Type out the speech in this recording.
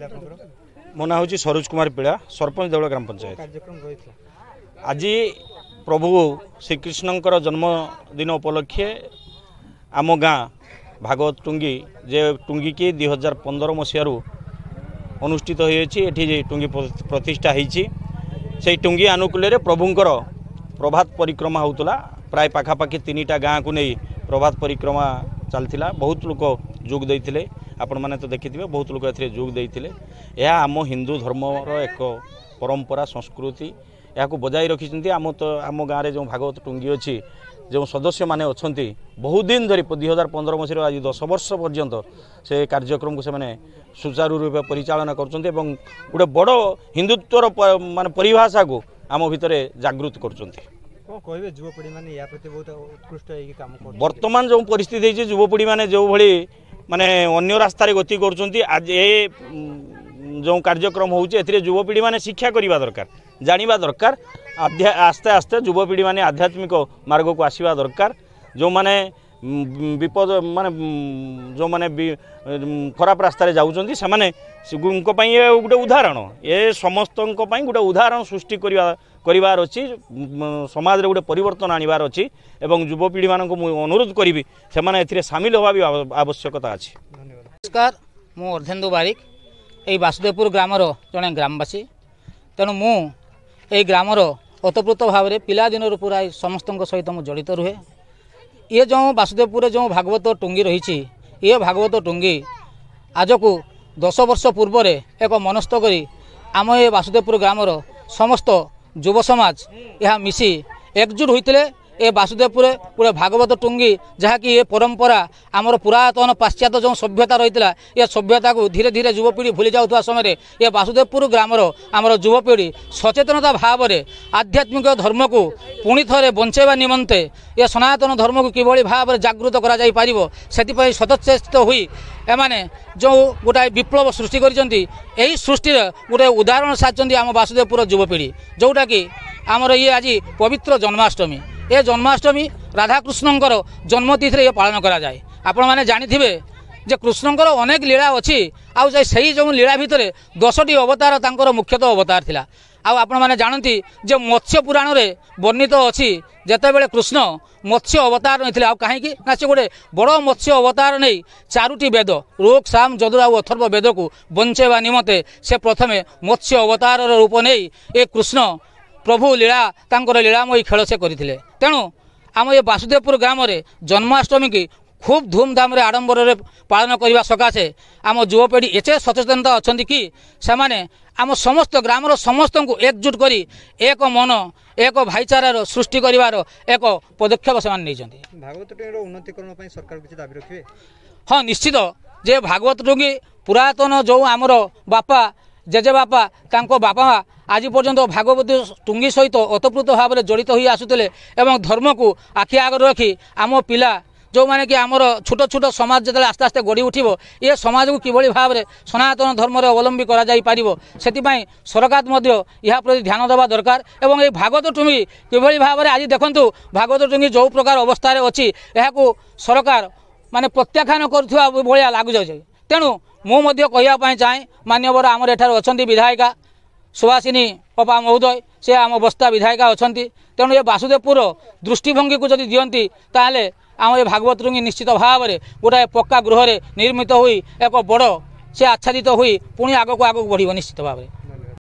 मो ना हूँ सरोज कुमार पीड़ा सरपंच देवल ग्राम पंचायत। आज प्रभु श्रीकृष्णकर जन्मदिन उपलक्षे आम गाँ भागवत टुंगी जे टुंगी की 2015 मसीह अनुष्ठित होती टुंगी प्रतिष्ठा होती से टुंगी आनुकूल्य प्रभुंकर प्रभात परिक्रमा होता प्राय पाखापाखि 3टा गाँ को नहीं प्रभात परिक्रमा चलता बहुत लोग जोग देते आपण मैंने तो देखिए बहुत लोग जोग देते यह आम हिंदू धर्मर एक परंपरा संस्कृति या बजाय रखी आम तो आम गाँव में जो भागवत टुंगी अच्छी जो सदस्य माने अच्छी बहुत दिन धरी 2015 मसीह आज 10 वर्ष पर्यंत से कार्यक्रम को से सुचारू रूप परिचालना कर गोटे बड़ हिंदुत्वर मान परिभाषा को आम भितर जागृत कर युवपीढ़ी माने या प्रति बहुत उत्कृष्ट काम वर्तमान जो परिस्थिति है युवपीढ़ी माने जो भली माने अन्य रास्तार गति कर आज ये जो कार्यक्रम होउचे युवपीढ़ी माने शिक्षा करवा दरकार जानिबा दरकार आस्ते आस्ते युवपीढ़ी माने आध्यात्मिक मार्ग को आसवा दरकार जो माने विपद माने जो माने खराब रास्तार जाउचंती से माने गोटे उदाहरण ये समस्त गोटे उदाहरण सृष्टि करिवार अछि समाज रे गोटे परिवर्तन आनिबार अछि एवं युवपीढ़ी मानक अनुरोध करी से माने एथिरे शामिल होबा भी आवश्यकता अछि। नमस्कार मु अर्धेन्दु बारिक एई वासुदेवपुर ग्रामर जड़े ग्रामवासी तेणु मु एई ग्रामर ओतप्रोत भाव में पिला दिन पूरा समस्त सहित मु जड़ित रुहे। ये जो वासुदेवपुर जो भागवत टुंगी रही ये भागवत टुंगी आज को 10 वर्ष पूर्व एक मनस्थ करी आम ये वासुदेवपुर ग्रामर समस्त युव समाज यह मिसी एकजुट होते ए वासुदेवपुर गोटे भागवत टुंगी जहाँकि ये परंपरा आमर पुरातन पाश्चात्य जो सभ्यता रही है ये सभ्यता को धीरे धीरे युवपीढ़ी भूली जाऊा समय ये वासुदेवपुर ग्रामर आमर युवपीढ़ी सचेतनता भाव में आध्यात्मिक धर्म को पुणी थे बंचाइबा निमंते ये सनातन धर्म को किभली भाव में जागृत करा सचेत हुई एमाने जो गोटाए विप्लव सृष्टि करिसेंती एही सृष्टि गोटे उदाहरण साजिसेंती आम वासुदेवपुर युवपीढ़ी जोटा कि आमर ये आज पवित्र जन्माष्टमी ये जन्माष्टमी राधाकृष्णंकर जन्मतिथि ये पालन करा जाए। आपण माने जानिथिबे जे कृष्णंकर अनेक लीला अच्छी आउ सही जो लीला भितर 10टी अवतार तांकर मुख्यतः अवतार थिला। आपण माने जानती जे मत्स्य पुराण रे वर्णित अच्छी जेतेबेले कृष्ण मत्स्य अवतार नहीं आ कहीं ना से गोटे बड़ मत्स्य अवतार नहीं 4टी वेद ऋक् साम यजुर और अथर्व वेद को बंचाइबा निमंते से प्रथमे मत्स्य अवतार रूप नहीं ए कृष्ण प्रभु लीला तांकर लीलामयी खेल से करथिले। तेणु आम ये वासुदेवपुर ग्राम रे जन्माष्टमी की खूब धूमधाम रे आडंबर रे पालन करने सकाशे आम युवपीढ़ी एचे सचेतनता अच्छा कि से आम समस्त ग्रामर समस्त को एकजुट करी एक मन एक भाईचारार सृष्टि करिवार एक पदक्षेप से भागवत टुंगी उन्नतिकरण सरकार किसी दाबी रखिए। हाँ निश्चित जे भागवत टुंगी पुरातन जो आमर बापा जेजे बापा तांको बापा आज पर्यंत भागवत टुंगी सहित ओतप्रोत भाव में जड़ित हो आसुते एवं धर्म को आखि आगर रखी आम पिला जो माने कि आमर छोट छोट समाज जो आस्ते आस्ते गढ़ी उठिबो ये समाज को किभली भाव में सनातन धर्म अवलंबी करा जाई पारिबो सेतिपई सरकार मध्य यह प्रति ध्यान देवा दरकार एवं ये भागवत टुंगी किभली भाव में आज देखंतु भागवत टुंगी जो प्रकार अवस्था अच्छी यह सरकार माने प्रत्याख्यान करुवा भाया लागू जाए। तेणु मुझे कहवाई चाहे मान्यवर आमर एठार अच्छा विधायिका सुभाषिनी पपा महोदय से आम बस्ता विधायिका अच्छा तेणु ये वासुदेवपुर दृष्टिभंगी को जदि दियंती ताले आम ये भागवत टुंगी निश्चित भाव में गोटाए पक्का गृह निर्मित हुई एक बड़ से आच्छादित हुई पुणी आग को बढ़ निश्चित भाव में।